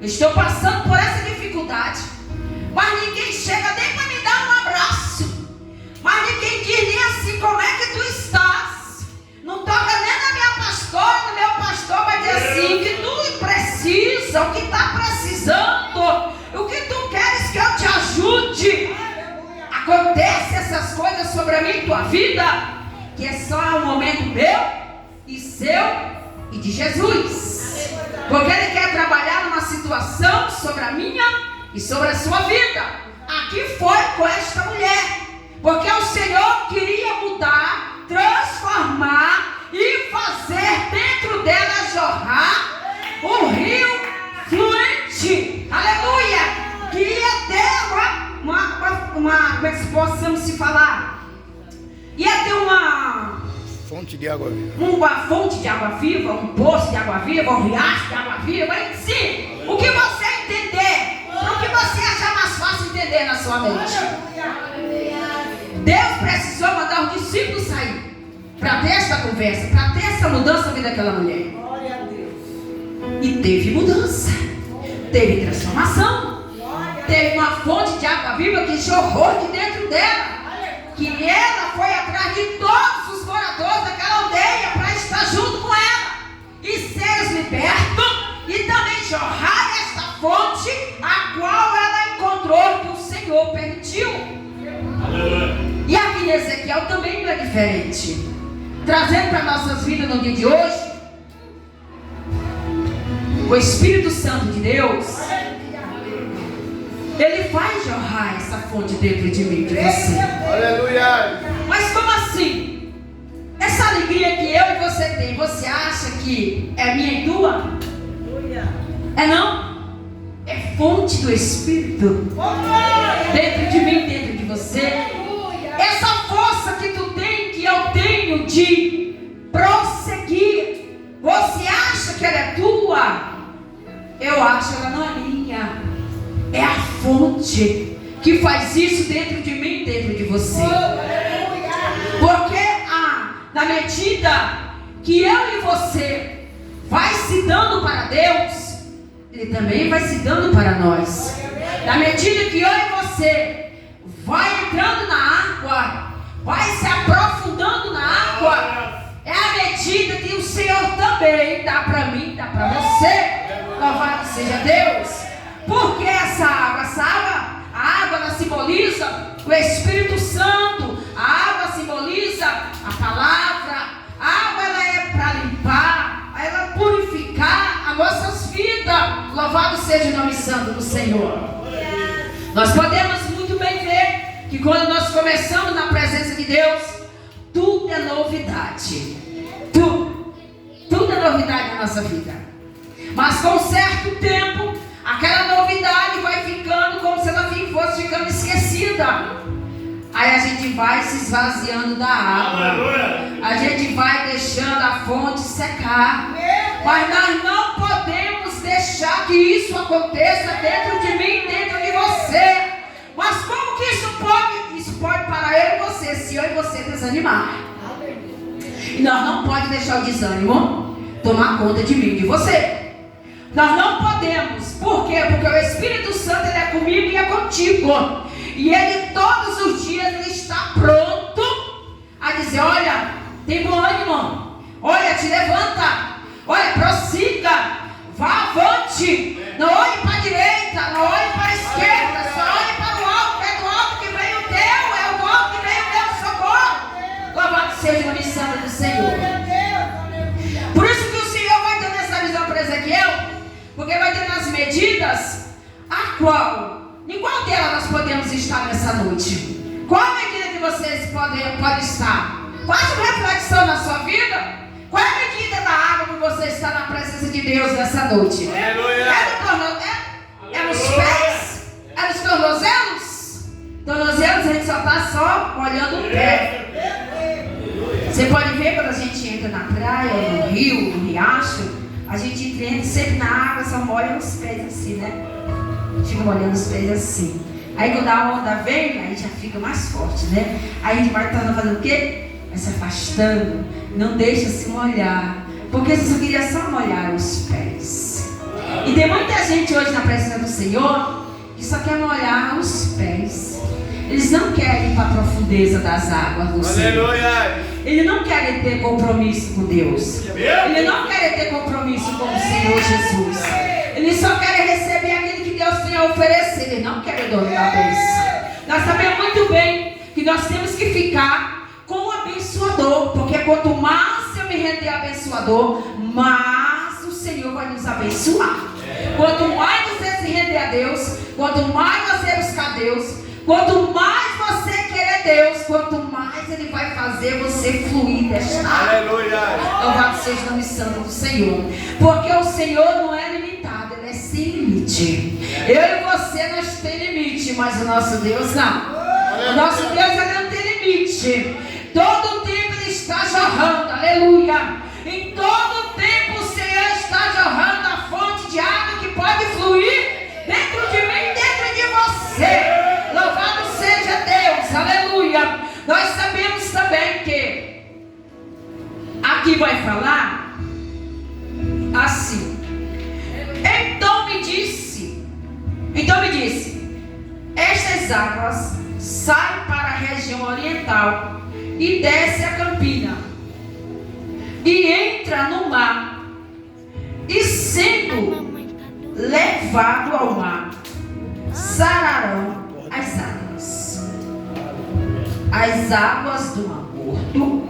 eu estou passando por essa dificuldade, mas ninguém chega nem para me dar um abraço, mas ninguém diz nem assim, como é que tu estás? Não toca nem na minha pastora, no meu pastor vai dizer assim, o que tu precisa, o que está precisando, o que tu queres que eu te ajude. Acontece essas coisas sobre a minha e tua vida, que é só um momento meu e seu e de Jesus, porque Ele quer trabalhar numa situação sobre a minha e sobre a sua vida. Aqui foi com esta mulher, porque o Senhor queria mudar, transformar e fazer dentro dela jorrar um rio fluente, aleluia, que ia ter uma como é que possamos se falar? Ia ter uma fonte de água viva. Uma fonte de água viva, um poço de água viva, um riacho de água viva, sim, o que você entender, o que você achar mais fácil entender na sua mente. Deus precisou mandar os discípulos sair para ter esta conversa, para ter essa mudança na vida daquela mulher. E teve mudança, teve transformação, teve uma fonte de água viva que jorrou de dentro dela, que ela foi atrás de todos os moradores daquela aldeia para estar junto com ela e seres libertos e também jorrar esta fonte a qual ela encontrou que o Senhor permitiu. E aqui em Ezequiel também não é diferente, trazendo para nossas vidas no dia de hoje o Espírito Santo de Deus. Ele vai jorrar essa fonte dentro de mim, de você. Aleluia. Mas como assim? Essa alegria que eu e você tem, você acha que é minha e tua? É não? É fonte do Espírito dentro de mim, dentro de você. Essa força que tu tem, que eu tenho de prosseguir, você acha que ela é tua? Eu acho que ela não é minha. É a fonte que faz isso dentro de mim, dentro de você. Porque na medida que eu e você vai se dando para Deus, Ele também vai se dando para nós. Na medida que eu e você vai entrando na água, vai se aprofundando na água, é a medida que o Senhor também dá para mim, dá para você. Louvado seja Deus. Porque essa água, a água ela simboliza o Espírito Santo, a água simboliza a palavra, a água ela é para limpar, ela purificar as nossas vidas. Louvado seja o nome santo do Senhor. Nós podemos muito bem ver que quando nós começamos na presença de Deus, tudo é novidade. Tudo é novidade na nossa vida. Mas com um certo tempo, aquela novidade vai ficando como se ela fosse ficando esquecida. Aí a gente vai se esvaziando da água. A gente vai deixando a fonte secar. Mas nós não podemos deixar que isso aconteça dentro de mim, dentro de você. Mas como que isso pode? Isso pode parar eu e você, se eu e você desanimar. E nós não podemos deixar o desânimo tomar conta de mim e de você. Nós não podemos. Por quê? Porque o Espírito Santo ele é comigo e é contigo. E Ele todos os dias ele está pronto a dizer, olha, tem bom ânimo, olha, te levanta, olha, prossiga, vá avante, não olhe para a direita, não olhe para a esquerda, só olhe para o alto, é do alto que vem o teu, é o alto que vem o meu socorro. Louvado seja o nome santo do Senhor. Por isso que o Senhor vai dando essa visão para Ezequiel, porque vai ter nas medidas em qual dela nós podemos estar nessa noite? Qual a medida que vocês podem estar? Faça uma reflexão na sua vida. Qual é a medida da água que você está na presença de Deus nessa noite? É nos pés? É nos tornozelos? Tornozelos a gente só está olhando o pé. Você pode ver quando a gente entra na praia, no rio, no riacho, a gente entra sempre na água, só molha os pés assim, né? Fica molhando os pés assim. Aí quando a onda vem, aí já fica mais forte, né? Aí a gente vai fazendo o quê? Vai se afastando, não deixa se molhar. Porque você só queria só molhar os pés. E tem muita gente hoje na presença do Senhor que só quer molhar os pés. Eles não querem ir para a profundeza das águas do Senhor. Eles não querem ter compromisso com Deus. Eles não querem ter compromisso com o Senhor Jesus. Eles só querem receber aquilo que Deus tem a oferecer. Eles não querem dono da bênção. Nós sabemos muito bem que nós temos que ficar com o abençoador. Porque quanto mais eu me render abençoador, mais o Senhor vai nos abençoar. Quanto mais você se render a Deus, quanto mais você buscar Deus, quanto mais você querer Deus, quanto mais Ele vai fazer você fluir desta água. Louvado seja o nome santo do Senhor. Porque o Senhor não é limitado, Ele é sem limite. Eu e você nós temos limite, mas o nosso Deus não. O nosso Deus Ele não tem limite. Todo o tempo Ele está jorrando, aleluia. Em todo o tempo o Senhor está jorrando a fonte de água que pode fluir dentro de mim, dentro de você. Louvado seja Deus, aleluia. Nós sabemos também que aqui vai falar assim. Então me disse, estas águas saem para a região oriental e desce a campina e entra no mar, e sendo levado ao mar, sararão as águas do Mar Morto.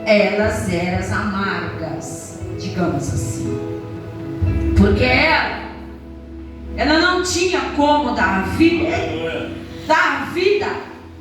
Elas eram amargas, digamos assim, porque ela não tinha como dar vida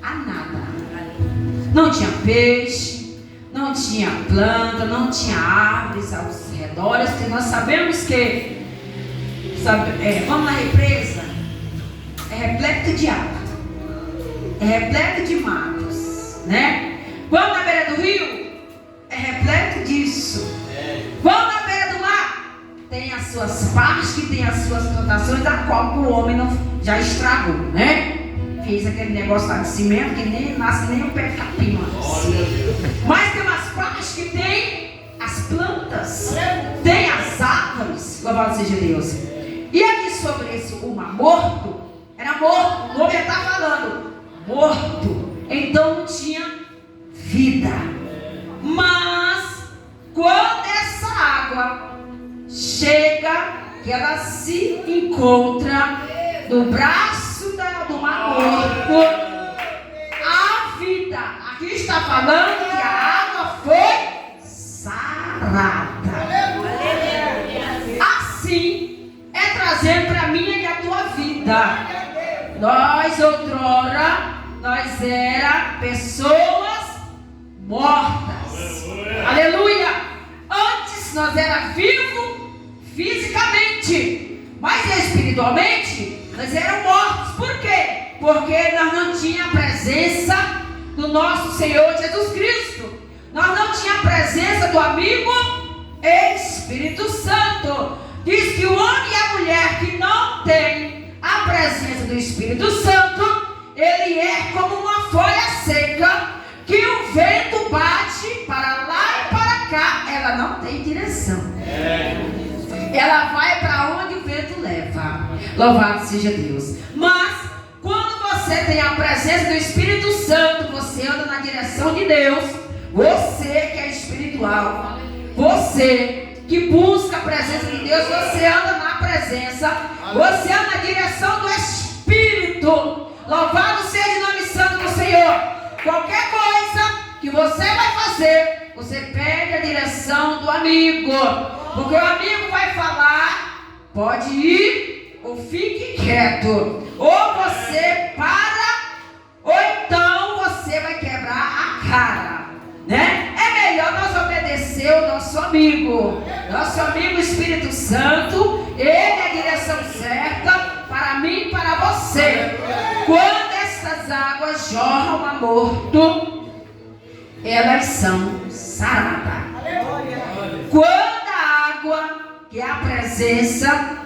a nada. Não tinha peixe, não tinha planta, não tinha árvores aos redores. Porque nós sabemos que vamos na represa, é repleto de água, é repleto de matos, né? Vamos na beira do rio, é repleto disso. Vamos na beira do mar, tem as suas partes, que tem as suas plantações, a qual o homem não, já estragou, né? Fez aquele negócio lá de cimento que nem nasce nem o pé de capim. Mas tem umas partes que tem as plantas, tem as árvores, louvado seja Deus. E aqui sobre esse, o Mar Morto, era morto, o nome já está falando, morto, então não tinha vida. Mas quando essa água chega, que ela se encontra no braço do Mar Morto, a vida, aqui está falando que a água foi sarada. Assim é trazendo para mim e a tua vida. Nós outrora, nós era pessoas mortas. Aleluia. Antes nós era vivos fisicamente, mas espiritualmente nós éramos mortos. Por quê? Porque nós não tínhamos a presença do nosso Senhor Jesus Cristo. Nós não tínhamos a presença do amigo Espírito Santo. Diz que o homem e a mulher que não tem a presença do Espírito Santo, ele é como uma folha seca que o vento bate para lá e para cá. Ela não tem direção. Ela vai para onde o vento leva. Louvado seja Deus. Mas quando você tem a presença do Espírito Santo, você anda na direção de Deus. Você que é espiritual, você que busca a presença de Deus, você anda na presença, você anda na direção do Espírito. Louvado seja o nome santo do Senhor. Qualquer coisa que você vai fazer, você pede a direção do amigo, porque o amigo vai falar, pode ir ou fique quieto, ou você para, ou então você vai quebrar a cara, né? É melhor nós obedecer o nosso amigo Espírito Santo. Ele é a direção certa para mim e para você. Quando essas águas jorram ao Mar Morto, elas são saradas. Quando a água, que é a presença,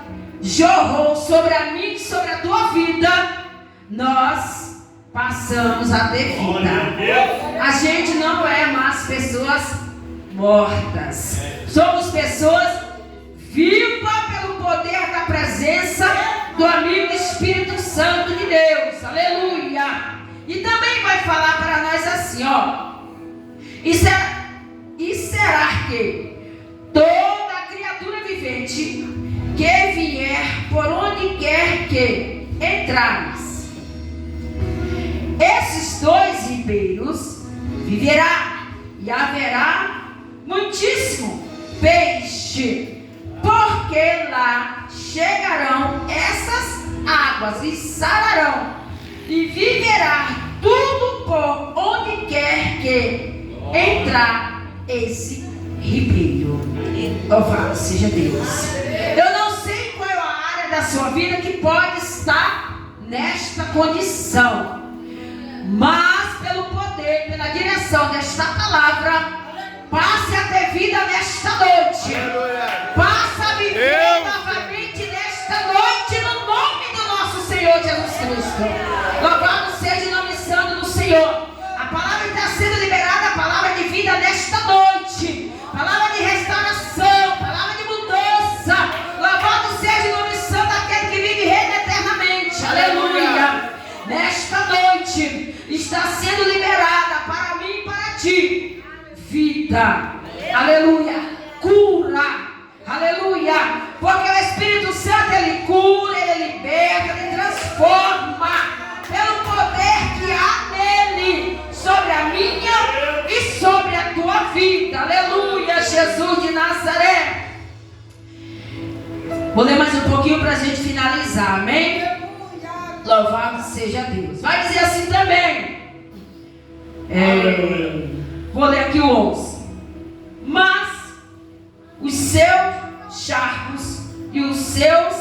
jorrou sobre a mim e sobre a tua vida, nós passamos a ter vida. A gente não é mais pessoas mortas, somos pessoas viva pelo poder da presença do amigo Espírito Santo de Deus. Aleluia. E também vai falar para nós assim, ó. E será que toda criatura vivente que vier por onde quer que entrares, esses dois ribeiros viverá, e haverá muitíssimo peixe, porque lá chegarão essas águas e sararão, e viverá tudo por onde quer que entrar esse ribeiro. Louvado seja Deus. Eu não sei qual é a área da sua vida que pode estar nesta condição, mas pelo poder, pela direção desta palavra, passe a ter vida nesta noite. Passe a viver novamente nesta noite, no nome do nosso Senhor Jesus Cristo. Louvado seja o nome santo do Senhor. A palavra está sendo liberada, a palavra de vida nesta noite, palavra de restauração, palavra de mudança. Louvado seja o nome santo daquele que vive e reina eternamente. Aleluia. Nesta noite está sendo liberada para mim e para ti vida. Aleluia. Cura. Aleluia. Porque o Espírito Santo, ele cura, ele liberta, ele transforma pelo poder que há nele sobre a minha e sobre a tua vida. Aleluia. Jesus de Nazaré. Vou ler mais um pouquinho para a gente finalizar. Amém? Louvado seja Deus. Vai dizer assim também. Vou ler aqui o 11. Mas os seus charcos e os seus